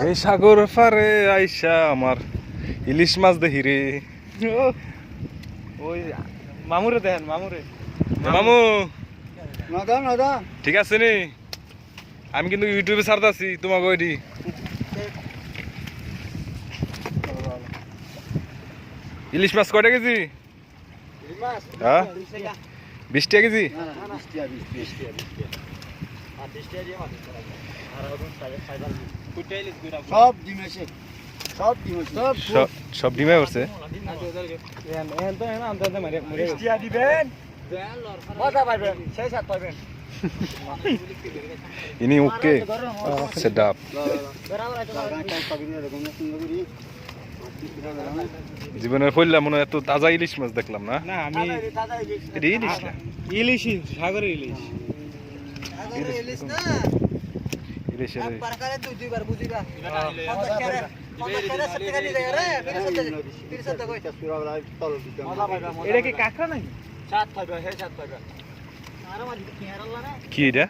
এই সাগর পারে আইসা আমার ইলিশ মাছ দেখি রে। ওই মামুরে দেখেন, মামুরে। মামু ঠিক আছে নি? আমি কিন্তু ইউটিউবে ছাড়তাছি তোমাকে ওইটি। ইলিশ মাছ কয়টা কেজি? হ্যাঁ 20 টাকা কেজি। সব ডিমে উঠছে। ইনি ওকে সেট আপ। জীবনের হইলাম মনে হয় এত তাজা ইলিশ মাছ দেখলাম না। না আমি এটা ইলিশ না, ইলিশই, সাগরের ইলিশ। ইলিশের এটা কি কাঁকড়া নাকি? কি এটা?